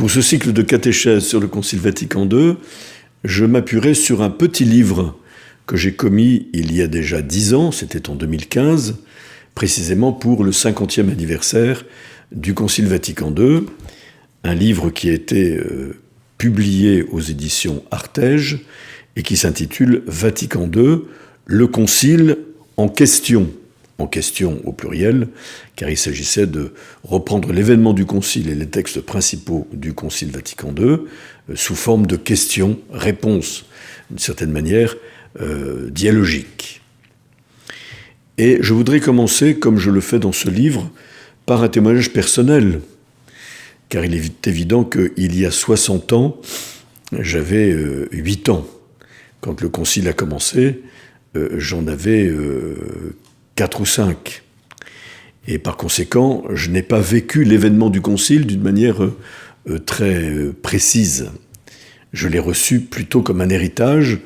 Pour ce cycle de catéchèse sur le Concile Vatican II, je m'appuierai sur un petit livre que j'ai commis il y a déjà 10 ans, c'était en 2015, précisément pour le 50e anniversaire du Concile Vatican II, un livre qui a été publié aux éditions Artege et qui s'intitule Vatican II, le Concile en question au pluriel, car il s'agissait de reprendre l'événement du Concile et les textes principaux du Concile Vatican II sous forme de questions-réponses, d'une certaine manière dialogique. Et je voudrais commencer, comme je le fais dans ce livre, par un témoignage personnel, car il est évident qu'il y a 60 ans, j'avais 8 ans. Quand le Concile a commencé, j'en avais 4 ou 5. Et par conséquent, je n'ai pas vécu l'événement du Concile d'une manière très précise. Je l'ai reçu plutôt comme un héritage,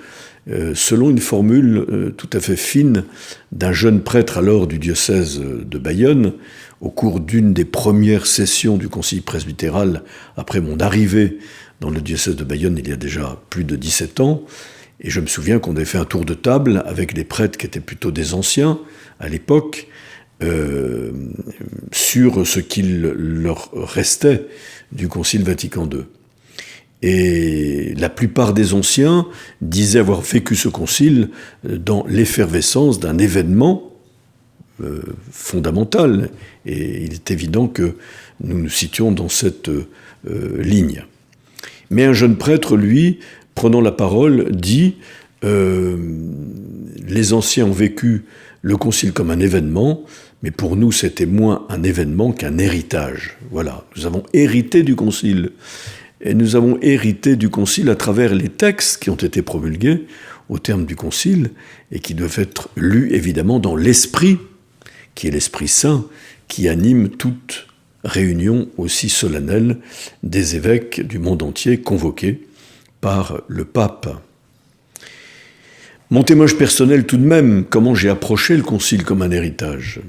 selon une formule tout à fait fine d'un jeune prêtre alors du diocèse de Bayonne, au cours d'une des premières sessions du Concile presbytéral, après mon arrivée dans le diocèse de Bayonne il y a déjà plus de 17 ans. Et je me souviens qu'on avait fait un tour de table avec des prêtres qui étaient plutôt des anciens à l'époque, sur ce qu'il leur restait du Concile Vatican II. Et la plupart des anciens disaient avoir vécu ce concile dans l'effervescence d'un événement fondamental. Et il est évident que nous nous situons dans cette ligne. Mais un jeune prêtre, lui, prenant la parole, dit les anciens ont vécu le concile comme un événement, mais pour nous c'était moins un événement qu'un héritage. Voilà, nous avons hérité du concile. Et nous avons hérité du concile à travers les textes qui ont été promulgués au terme du concile et qui doivent être lus évidemment dans l'esprit, qui est l'Esprit Saint, qui anime toute réunion aussi solennelle des évêques du monde entier convoqués par le pape. Mon témoignage personnel tout de même, comment j'ai approché le concile comme un héritage.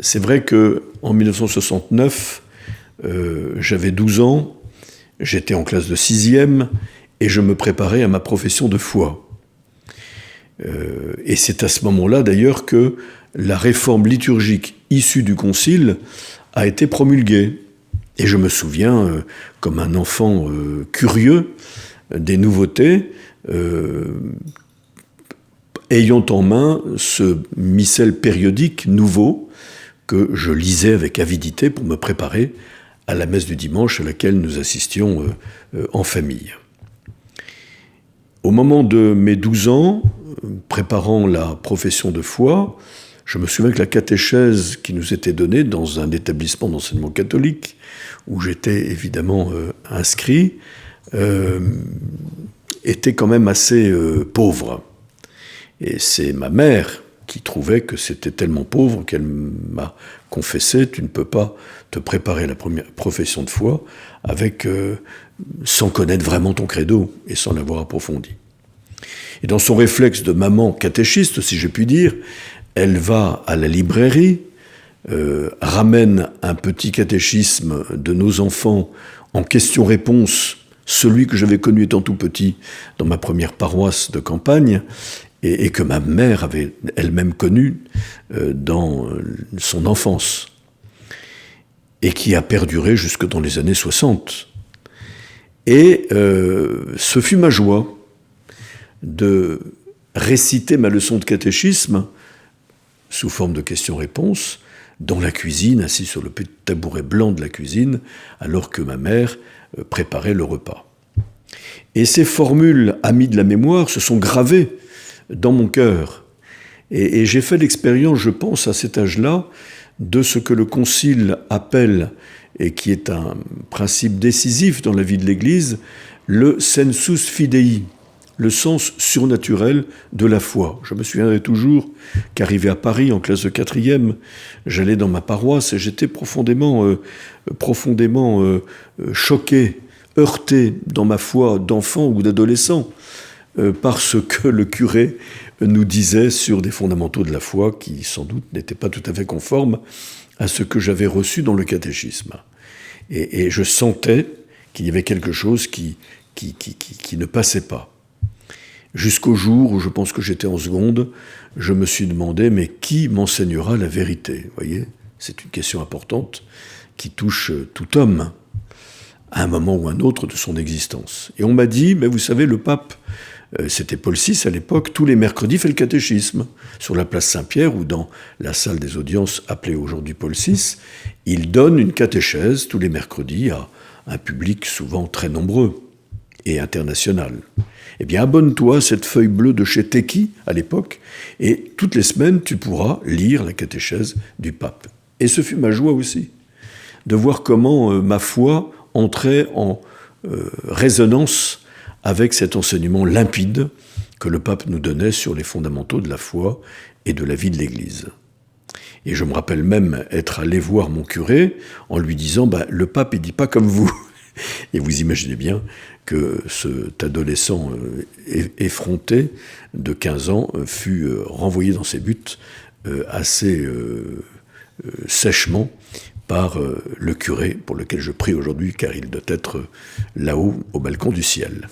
C'est vrai qu'en 1969, j'avais 12 ans, j'étais en classe de 6e et je me préparais à ma profession de foi. Et c'est à ce moment-là d'ailleurs que la réforme liturgique issue du concile a été promulguée. Et je me souviens, comme un enfant curieux des nouveautés, ayant en main ce missel périodique nouveau que je lisais avec avidité pour me préparer à la messe du dimanche à laquelle nous assistions en famille. Au moment de mes 12 ans, préparant la profession de foi, je me souviens que la catéchèse qui nous était donnée dans un établissement d'enseignement catholique, où j'étais évidemment inscrit, était quand même assez pauvre. Et c'est ma mère qui trouvait que c'était tellement pauvre qu'elle m'a confessé « Tu ne peux pas te préparer à la première profession de foi sans connaître vraiment ton credo et sans l'avoir approfondi. » Et dans son réflexe de maman catéchiste, si je puis dire, elle va à la librairie, ramène un petit catéchisme de nos enfants en questions-réponses, celui que j'avais connu étant tout petit dans ma première paroisse de campagne, et que ma mère avait elle-même connu dans son enfance, et qui a perduré jusque dans les années 60. Et ce fut ma joie de réciter ma leçon de catéchisme sous forme de questions-réponses dans la cuisine, assis sur le petit tabouret blanc de la cuisine, alors que ma mère préparait le repas. Et ces formules amies de la mémoire se sont gravées dans mon cœur. Et j'ai fait l'expérience, je pense, à cet âge-là, de ce que le Concile appelle, et qui est un principe décisif dans la vie de l'Église, le sensus fidei, le sens surnaturel de la foi. Je me souviendrai toujours qu'arrivé à Paris en classe de 4e, j'allais dans ma paroisse et j'étais profondément choqué, heurté dans ma foi d'enfant ou d'adolescent par ce que le curé nous disait sur des fondamentaux de la foi qui sans doute n'étaient pas tout à fait conformes à ce que j'avais reçu dans le catéchisme. Et je sentais qu'il y avait quelque chose qui ne passait pas. Jusqu'au jour où je pense que j'étais en seconde, je me suis demandé, mais qui m'enseignera la vérité? Vous voyez, c'est une question importante qui touche tout homme à un moment ou un autre de son existence. Et on m'a dit, mais vous savez, le pape, c'était Paul VI à l'époque, tous les mercredis fait le catéchisme. Sur la place Saint-Pierre ou dans la salle des audiences appelée aujourd'hui Paul VI, il donne une catéchèse tous les mercredis à un public souvent très nombreux et international. Eh bien, abonne-toi à cette feuille bleue de chez Teki, à l'époque, et toutes les semaines, tu pourras lire la catéchèse du pape. Et ce fut ma joie aussi, de voir comment ma foi entrait en résonance avec cet enseignement limpide que le pape nous donnait sur les fondamentaux de la foi et de la vie de l'Église. Et je me rappelle même être allé voir mon curé en lui disant « le pape, il dit pas comme vous ». Et vous imaginez bien que cet adolescent effronté de 15 ans fut renvoyé dans ses buts assez sèchement par le curé, pour lequel je prie aujourd'hui, car il doit être là-haut, au balcon du ciel.